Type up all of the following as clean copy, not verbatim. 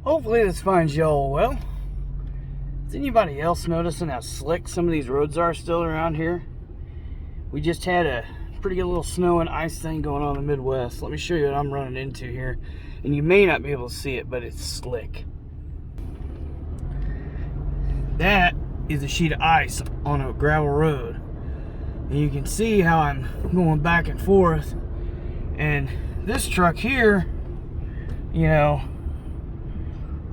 Hopefully this finds y'all well. Is anybody else noticing how slick some of these roads are still around here? We just had a pretty good little snow and ice thing going on in the Midwest. Let me show you what I'm running into here. And you may not be able to see it, but it's slick. That is a sheet of ice on a gravel road. And you can see how I'm going back and forth. And this truck here, you know,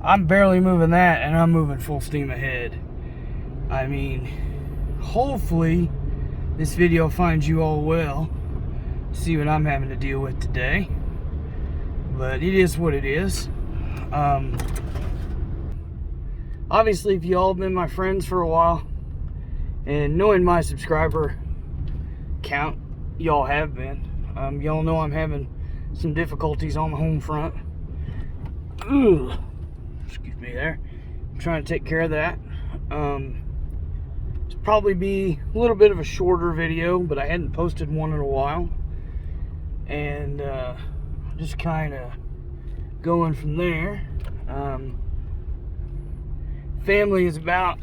I'm barely moving that and I'm moving full steam ahead. I mean, hopefully this video finds you all well. See what I'm having to deal with today. But it is what it is. Obviously, if you all have been my friends for a while, and knowing my subscriber count, y'all have been. Y'all know I'm having some difficulties on the home front. Ooh, excuse me there. I'm trying to take care of that. It's probably be a little bit of a shorter video, but I hadn't posted one in a while. And just kind of going from there. Family is about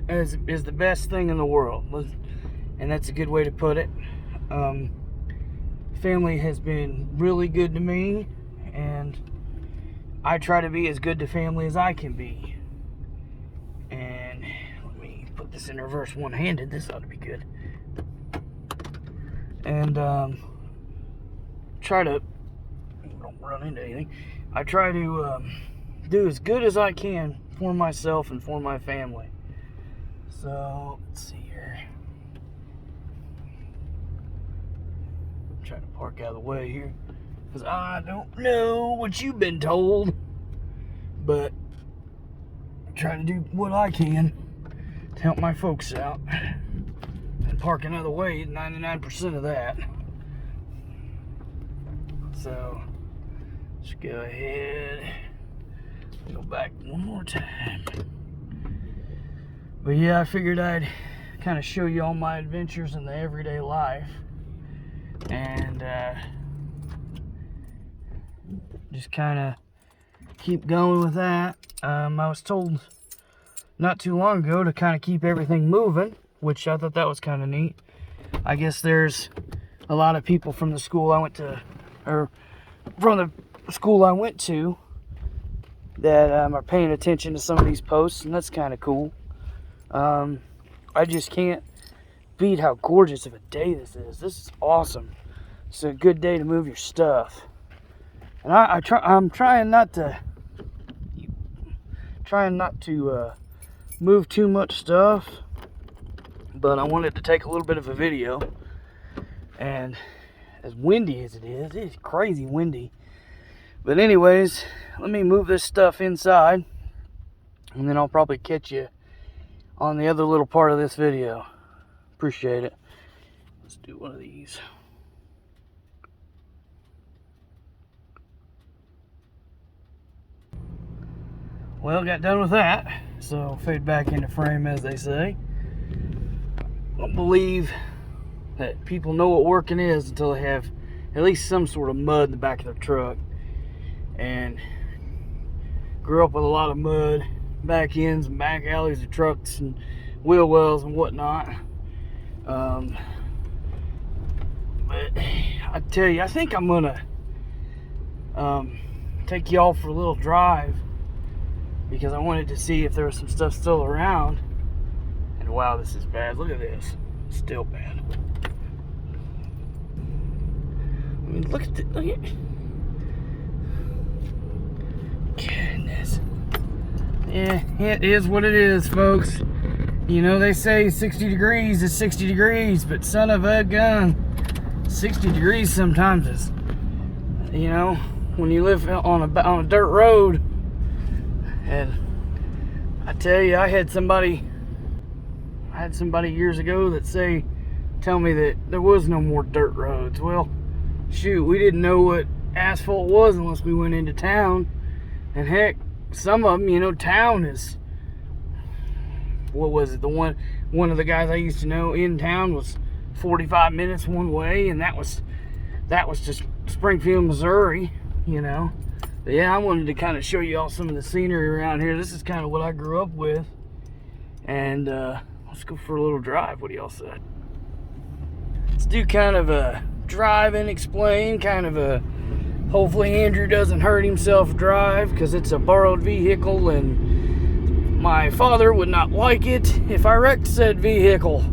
is the best thing in the world, and that's a good way to put it. Family has been really good to me, and I try to be as good to family as I can be. And let me put this in reverse one-handed. This ought to be good. And try to don't run into anything. I try to do as good as I can for myself and for my family. So let's see here. I'm trying to park out of the way here because I don't know what you've been told, but I'm trying to do what I can to help my folks out. And parking out of the way, 99% of that. So let's go ahead and go back one more time. But yeah, I figured I'd kind of show you all my adventures in the everyday life, and just kind of keep going with that. I was told not too long ago to kind of keep everything moving, which I thought that was kind of neat. I guess there's a lot of people from the school I went to, or from the school I went to, that are paying attention to some of these posts, and that's kind of cool. I just can't beat how gorgeous of a day this is. This is awesome. It's a good day to move your stuff. And I'm trying not to move too much stuff, but I wanted to take a little bit of a video. And as windy as it is crazy windy. But anyways, let me move this stuff inside, and then I'll probably catch you on the other little part of this video. Appreciate it. Let's do one of these. Well, got done with that, so fade back into frame, as they say. I don't believe that people know what working is until they have at least some sort of mud in the back of their truck. And grew up with a lot of mud, back ends and back alleys of trucks and wheel wells and whatnot. But I tell you, I think I'm gonna take y'all for a little drive, because I wanted to see if there was some stuff still around. And wow, this is bad. Look at this. Still bad. I mean, look at goodness. Yeah, it is what it is, folks. You know, they say 60 degrees is 60 degrees, but son of a gun, 60 degrees sometimes is, you know, when you live on a dirt road. And I tell you, I had somebody years ago that tell me that there was no more dirt roads. Well, shoot, we didn't know what asphalt was unless we went into town. And heck, some of them, you know, town is, what was it? One of the guys I used to know in town was 45 minutes one way, and that was just Springfield, Missouri, you know. But yeah, I wanted to kind of show you all some of the scenery around here. This is kind of what I grew up with. And let's go for a little drive. What do y'all say? Let's do kind of a drive and explain, kind of a, hopefully Andrew doesn't hurt himself drive, because it's a borrowed vehicle and my father would not like it if I wrecked said vehicle.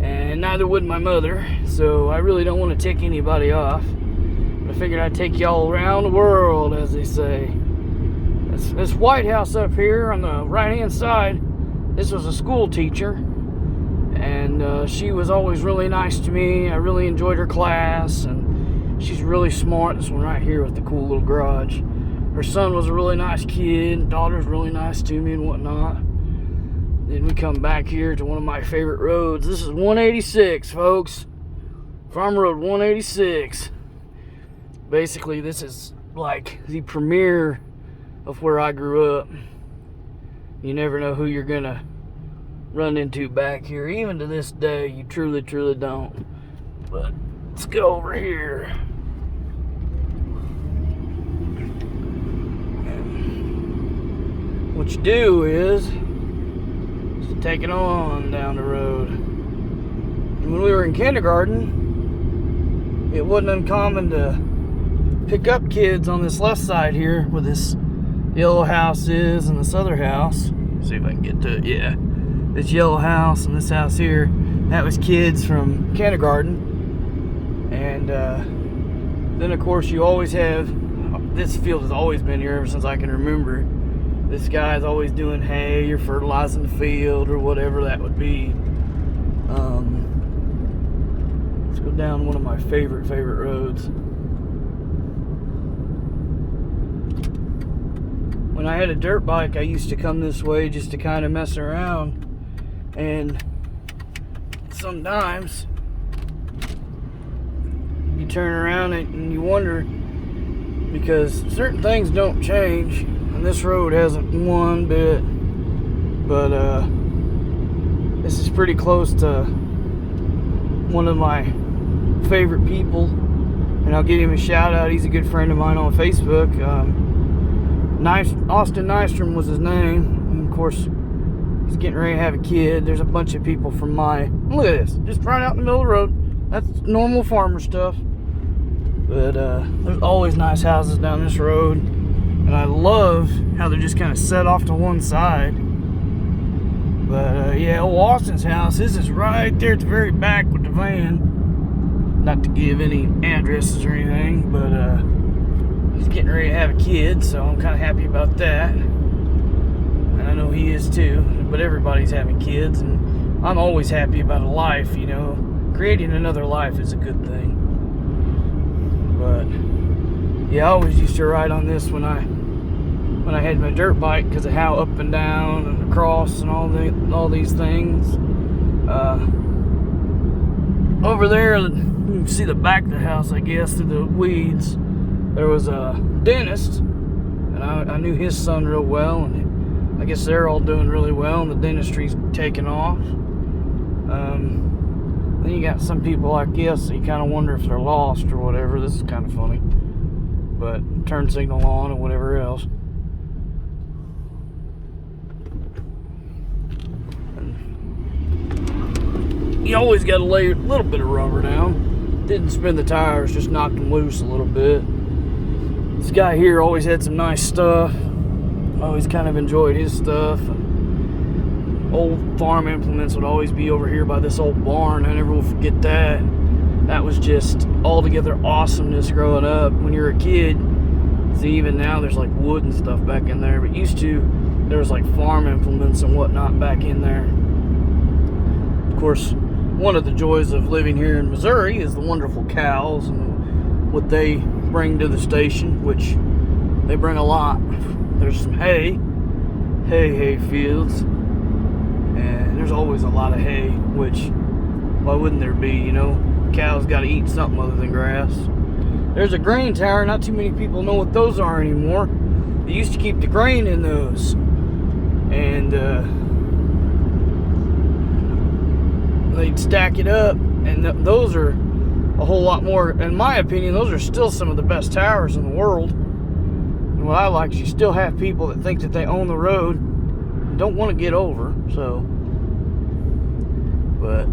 And neither would my mother, so I really don't want to tick anybody off. But I figured I'd take y'all around the world, as they say. This White House up here on the right-hand side, this was a school teacher, and she was always really nice to me. I really enjoyed her class, and she's really smart. This one right here with the cool little garage. Her son was a really nice kid, daughter's really nice to me and whatnot. Then we come back here to one of my favorite roads. This is 186, folks. Farm Road 186. Basically, this is like the premiere of where I grew up. You never know who you're gonna run into back here. Even to this day, you truly, truly don't. But let's go over here. And what you do is take it on down the road. And when we were in kindergarten, it wasn't uncommon to pick up kids on this left side here where this yellow house is and this other house. See if I can get to it. Yeah, this yellow house and this house here, that was kids from kindergarten. And then of course you always have, this field has always been here ever since I can remember. This guy's always doing hay or fertilizing the field or whatever that would be. Let's go down one of my favorite roads. When I had a dirt bike, I used to come this way just to kind of mess around. And sometimes you turn around and you wonder, because certain things don't change. And this road hasn't one bit, but this is pretty close to one of my favorite people, and I'll give him a shout out. He's a good friend of mine on Facebook. Austin Nystrom was his name. And of course, he's getting ready to have a kid. There's a bunch of people from my, look at this, just right out in the middle of the road. That's normal farmer stuff. But there's always nice houses down this road. And I love how they're just kind of set off to one side. But yeah, old Austin's house, this is right there at the very back with the van. Not to give any addresses or anything, but he's getting ready to have a kid, so I'm kind of happy about that. And I know he is too, but everybody's having kids, and I'm always happy about a life, you know. Creating another life is a good thing. But yeah, I always used to ride on this when I had my dirt bike, because of how up and down and across and all these things. Over there, you can see the back of the house, I guess, through the weeds. There was a dentist, and I knew his son real well, and I guess they're all doing really well, and the dentistry's taking off. Then you got some people, I guess, you kind of wonder if they're lost or whatever. This is kind of funny. But turn signal on and whatever else. You always got to lay a little bit of rubber down. Didn't spin the tires, just knocked them loose a little bit. This guy here always had some nice stuff. Always kind of enjoyed his stuff. Old farm implements would always be over here by this old barn. I never will forget that. That was just altogether awesomeness growing up. When you're a kid, see, even now there's like wood and stuff back in there. But used to, there was like farm implements and whatnot back in there. Of course, one of the joys of living here in Missouri is the wonderful cows and what they bring to the station, which they bring a lot. There's some hay fields, and there's always a lot of hay, which, why wouldn't there be, you know? Cows got to eat something other than grass. There's a grain tower. Not too many people know what those are anymore. They used to keep the grain in those, and they'd stack it up, and those are a whole lot more, in my opinion, those are still some of the best towers in the world. what I like is you still have people that think that they own the road and don't want to get over. So, but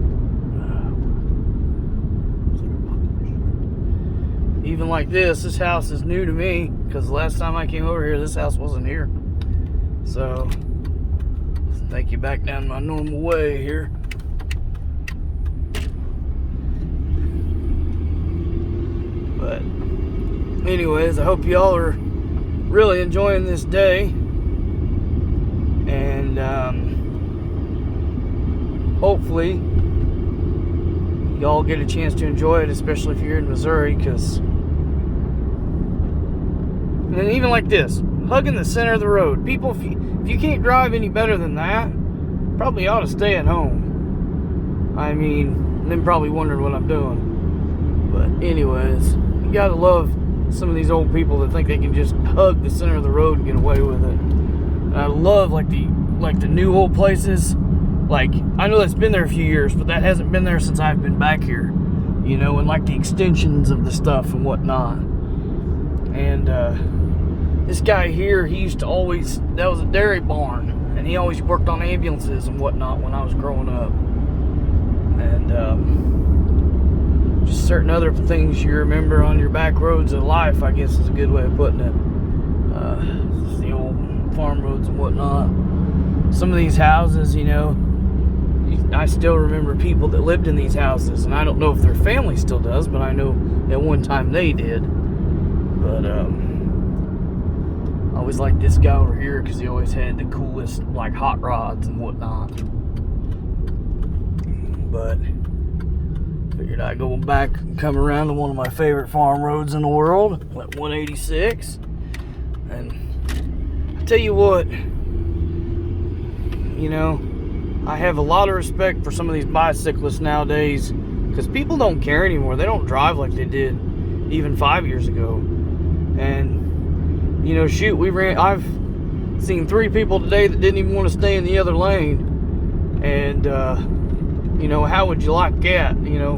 even like this house is new to me, because the last time I came over here, this house wasn't here. So, let's take you back down my normal way here. But anyways, I hope y'all are really enjoying this day, and hopefully y'all get a chance to enjoy it, especially if you're in Missouri, because and even like this, hugging the center of the road. People, if you can't drive any better than that, probably ought to stay at home. I mean, then probably wondering what I'm doing. But anyways, you gotta love some of these old people that think they can just hug the center of the road and get away with it. And I love like the new old places. Like, I know that's been there a few years, but that hasn't been there since I've been back here. You know, and like the extensions of the stuff and whatnot. And this guy here, he used to always, that was a dairy barn, and he always worked on ambulances and whatnot when I was growing up. And just certain other things you remember on your back roads of life, I guess is a good way of putting it. The old farm roads and whatnot. Some of these houses, you know, I still remember people that lived in these houses, and I don't know if their family still does, but I know at one time they did. But I always liked this guy over here because he always had the coolest like hot rods and whatnot. But figured I'd go back and come around to one of my favorite farm roads in the world, like 186. And I tell you what, you know, I have a lot of respect for some of these bicyclists nowadays, because people don't care anymore. They don't drive like they did even 5 years ago. And you know, shoot, I've seen 3 people today that didn't even want to stay in the other lane. And you know, how would you like that? You know,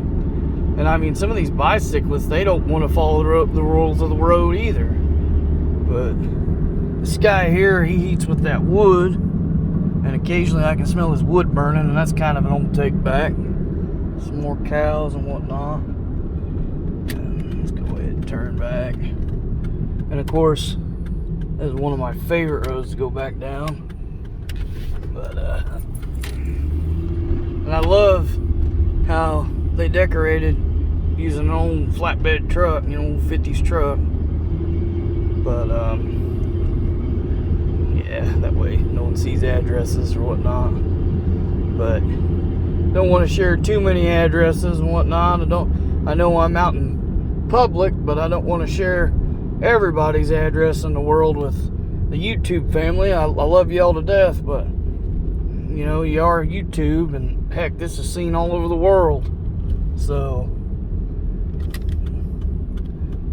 and I mean, some of these bicyclists, they don't want to follow the rules of the road either. But this guy here, he eats with that wood, and occasionally I can smell his wood burning, and that's kind of an old take back. Some more cows and whatnot. Let's go ahead and turn back. And of course, this is one of my favorite roads to go back down. But and I love how they decorated using an old flatbed truck, you know, old 50s truck. But yeah, that way no one sees addresses or whatnot. But don't want to share too many addresses and whatnot. I know I'm out in public, but I don't want to share everybody's address in the world with the YouTube family. I love y'all to death, but you know, you are YouTube, and heck, this is seen all over the world. So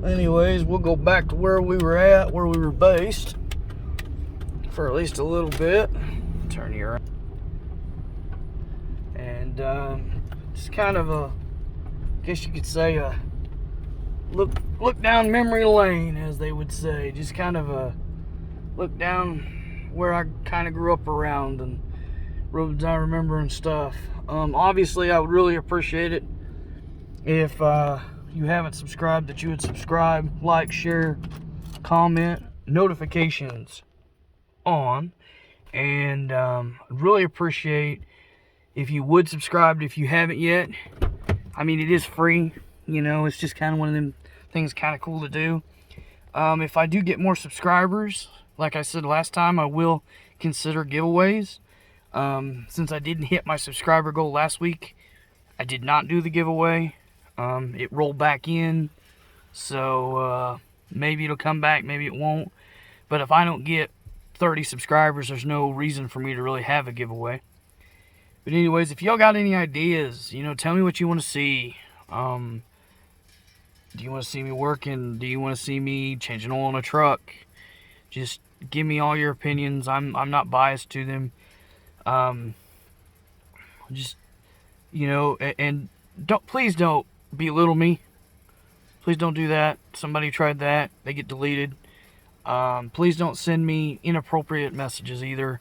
anyways, we'll go back to where we were at, where we were based for at least a little bit. Turn you around. And just kind of a, I guess you could say a look down memory lane, as they would say. Just kind of a look down where I kind of grew up around and roads I remember and stuff. Obviously, I would really appreciate it if you haven't subscribed, that you would subscribe, like, share, comment, notifications on. And I'd really appreciate if you would subscribe if you haven't yet. I mean, it is free, you know, it's just kind of one of them things kind of cool to do. If I do get more subscribers, like I said last time, I will consider giveaways. Since I didn't hit my subscriber goal last week, I did not do the giveaway. It rolled back in, so maybe it'll come back, maybe it won't. But if I don't get 30 subscribers, there's no reason for me to really have a giveaway. But anyways, if y'all got any ideas, you know, tell me what you want to see. Do you want to see me working? Do you want to see me changing oil in a truck? Just give me all your opinions. I'm not biased to them. Just, you know, and please don't belittle me. Please don't do that. Somebody tried that. They get deleted. Please don't send me inappropriate messages either.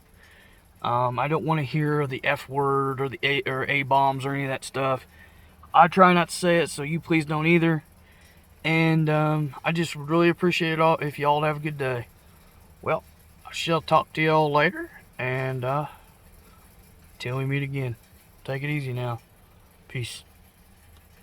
I don't want to hear the F word or the A bombs or any of that stuff. I try not to say it, so you please don't either. And I just really appreciate it all if y'all have a good day. Well, I shall talk to y'all later, and till we meet again. Take it easy now. Peace.